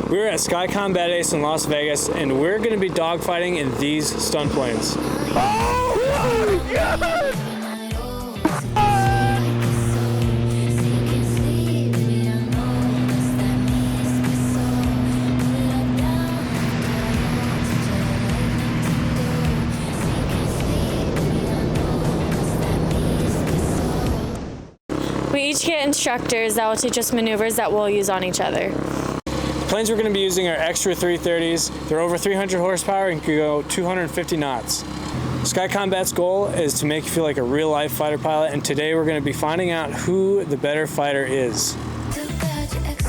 We're at Sky Combat Ace in Las Vegas, and we're going to be dogfighting in these stunt planes. Oh my God! We each get instructors that will teach us maneuvers that we'll use on each other. The planes we're going to be using are Extra 330s. They're over 300 horsepower and can go 250 knots. Sky Combat's goal is to make you feel like a real-life fighter pilot, and today we're going to be finding out who the better fighter is.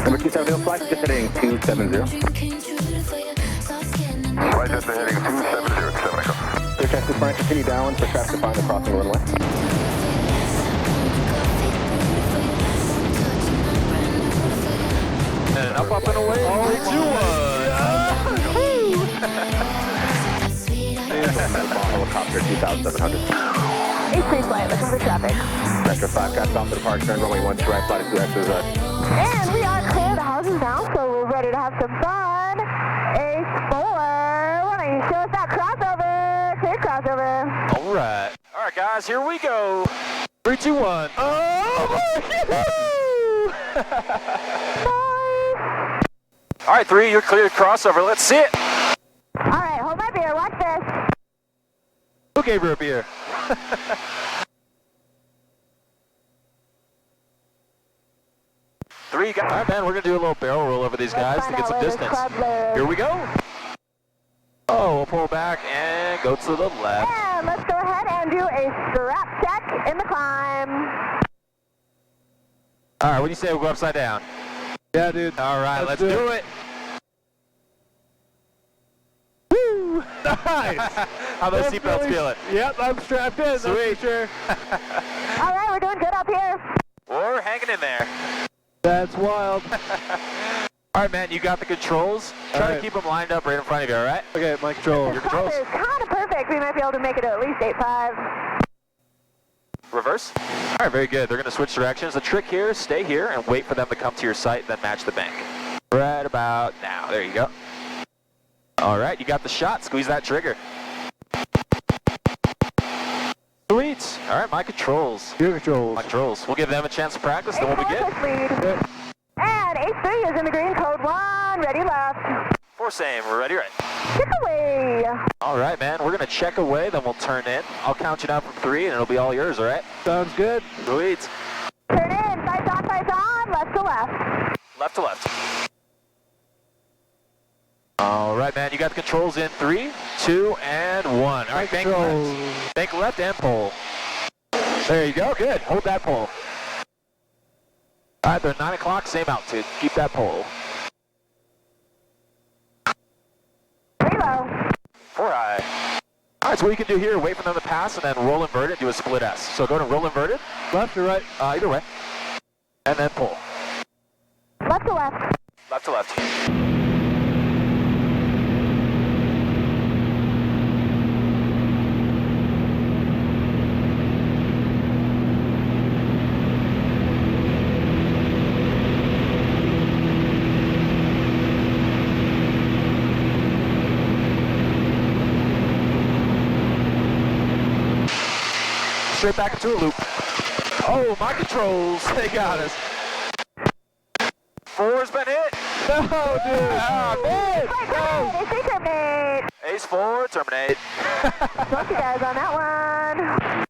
Number 270, flight just heading 270. Flight just heading 270, 7 o'clock. Clear chest this morning, continue down for traffic to find the crossing runway. And up and away. Oh, 3-2-1. Helicopter 2,700. A3 flight, looking for traffic. Vector 5, got off the departure, turn runway 1 right, flight 2X's. And we are clear. The house is down, so we're ready to have some fun. A4, why don't you show us that crossover? Clear crossover. All right. All right, guys, here we go. 3, 2, 1. Oh! All right, 3, you're cleared crossover. Let's see it. All right, hold my beer. Watch this. Who gave her a beer? Three guys. All right, man, we're going to do a little barrel roll over these guys to get some distance. Here we go. Oh, we'll pull back and go to the left. And let's go ahead and do a strap check in the climb. All right, what do you say we go upside down? Yeah, dude. All right, let's do it. Woo! Nice! How those seatbelts feeling? Yep, I'm strapped in. Sweet. That's for sure. All right, we're doing good up here. We're hanging in there. That's wild. All right, man, you got the controls. Try to right. keep them lined up right in front of you, all right? Okay, my control. Your controls. Is kind of perfect. We might be able to make it to at least 8.5. Reverse. All right, very good. They're going to switch directions. The trick here is stay here and wait for them to come to your sight, then match the bank. Right about now. There you go. All right, you got the shot. Squeeze that trigger. Sweet. All right, my controls. Your controls. My controls. We'll give them a chance to practice, then we'll begin. Lead. And A3 is in the green, code 1, ready left. 4 same, we're ready, right? Kick away. All right, man, we're going to check away, then we'll turn in. I'll count you down from 3, and it'll be all yours, all right? Sounds good. Sweet. Turn in, sights on, left to left. Left to left. All right, man, you got the controls in 3, 2, and 1. All right, bank left. Bank left and pull. There you go, good. Hold that pull. All right, they're 9 o'clock, same altitude. Keep that pull. Pretty low. 4 high. All right, so what you can do here, wait for them to pass and then roll inverted, do a split S. So go to roll inverted. Left or right? Either way. And then pull. Left to left. Left to left. Straight back into a loop. Oh, my controls, they got us. 4's been hit. No, dude. Ah, man. A3 terminate. Ace 4, terminate. Trust you guys on that one.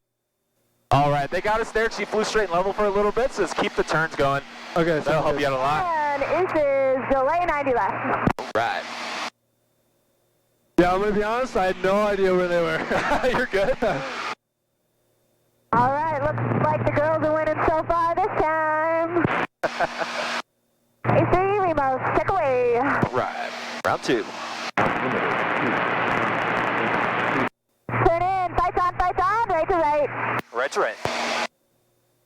All right, they got us there. She flew straight and level for a little bit, so just keep the turns going. Okay, That'll help you out a lot. And this is delay 90 left. Right. Yeah, I'm going to be honest, I had no idea where they were. You're good. All right, looks like the girls are winning so far this time. A3 Remos, check away. All right, round 2. Turn in, sights on, right to right. Right to right.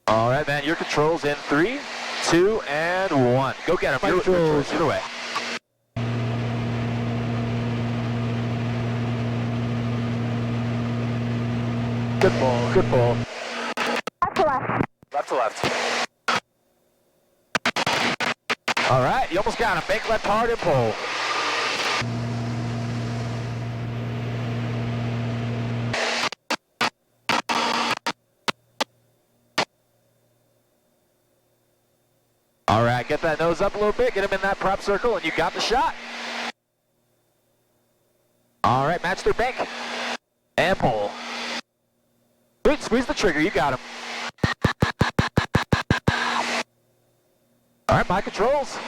All right, man, your controls in 3, 2, and 1. Go get them. Your controls. Either way. Good ball, good ball. Left to left. Left to left. All right, you almost got him. Bank left hard and pull. All right, get that nose up a little bit, get him in that prop circle, and you got the shot. All right, match their bank. And pull. Sweet, squeeze the trigger, you got him. All right, my controls.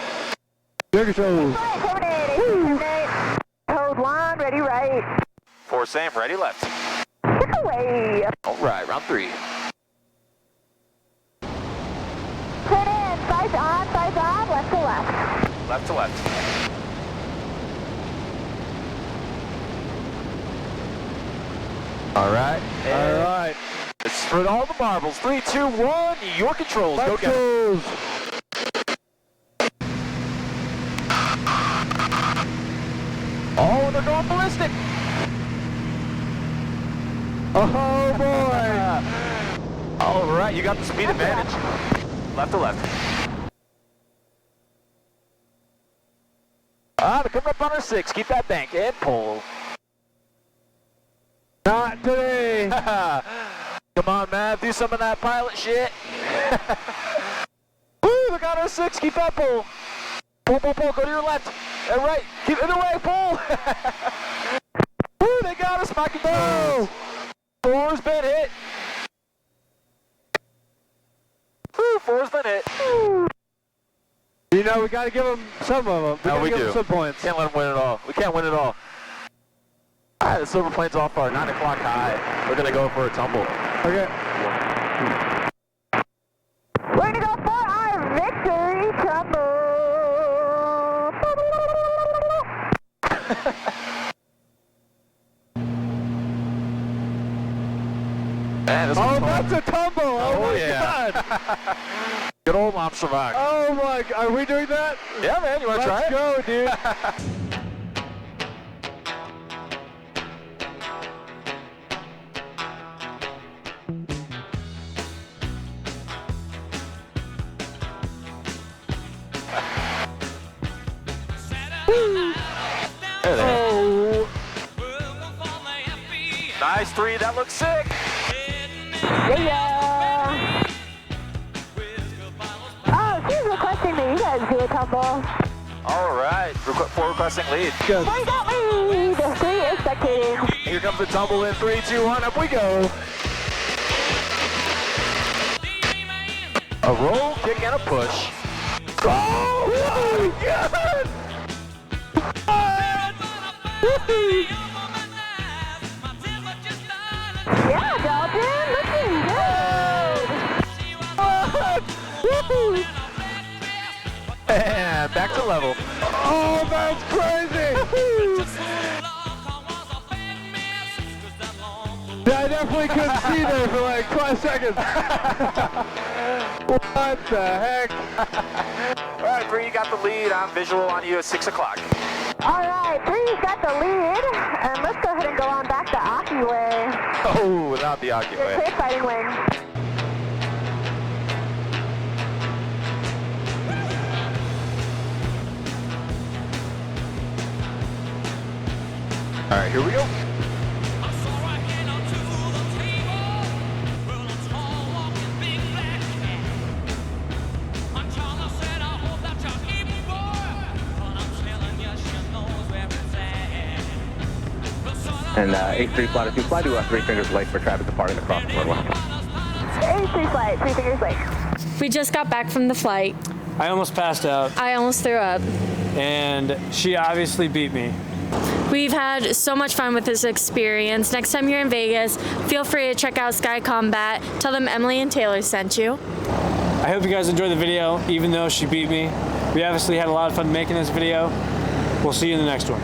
Your controls. Terminate. Code 1, ready right. 4 same, ready left. Kick away. All right, round 3. Turn in, sights on, left to left. Left to left. All right. All right. It's for all the marbles. 3, 2, 1. Your controls. Go get it. Oh, they're going ballistic. Oh boy. All right, you got the speed advantage. Left to left. They're coming up on our 6. Keep that bank and pull. Not today. Come on, man. Do some of that pilot shit. Woo, they got our 6. Keep that pull. Pull, pull, pull. Go to your left. And right. Keep it away. Pull. Woo, they got us. Mike and go. 4's been hit. Woo, 4's been hit. You know, we got to give them some of them. We give do. them some points. Can't let them win it all. We can't win it all. All right, the silver plane's off our 9 o'clock high. We're going to go for a tumble. Okay. We're gonna go for our victory tumble. Man, this Oh, was fun. that's a tumble. Oh, my yeah. God. Good old Amsterdam. Oh, my God. Are we doing that? Yeah, man, you want to try Let's it? go, dude. There they are. Oh. Nice 3, that looks sick. Yeah. Oh, she's requesting that you guys do a tumble. All right, 4 requesting lead. Good. We got lead. 3 is spectating. Here comes the tumble in 3, 2, 1, up we go. A roll, kick, and a push. Oh, my God. Yeah, Dalton, looking good. And back to level. Oh, that's crazy. Yeah, I definitely couldn't see there for like 5 seconds. What the heck? All right, Bree, you got the lead. I'm visual on you at 6 o'clock. All right, 3's got the lead, and let's go ahead and go on back to Aki way. Oh, without the Aki Your way. clear fighting wing. All right, here we go. And A3 flight 2, fly to 3 fingers late for traffic departing across the runway. A3 flight, 3 fingers late. We just got back from the flight. I almost passed out, I almost threw up. and she obviously beat me. We've had so much fun with this experience. Next time you're in Vegas, feel free to check out Sky Combat. Tell them Emily and Taylor sent you. I hope you guys enjoyed the video, even though she beat me. We obviously had a lot of fun making this video. We'll see you in the next one.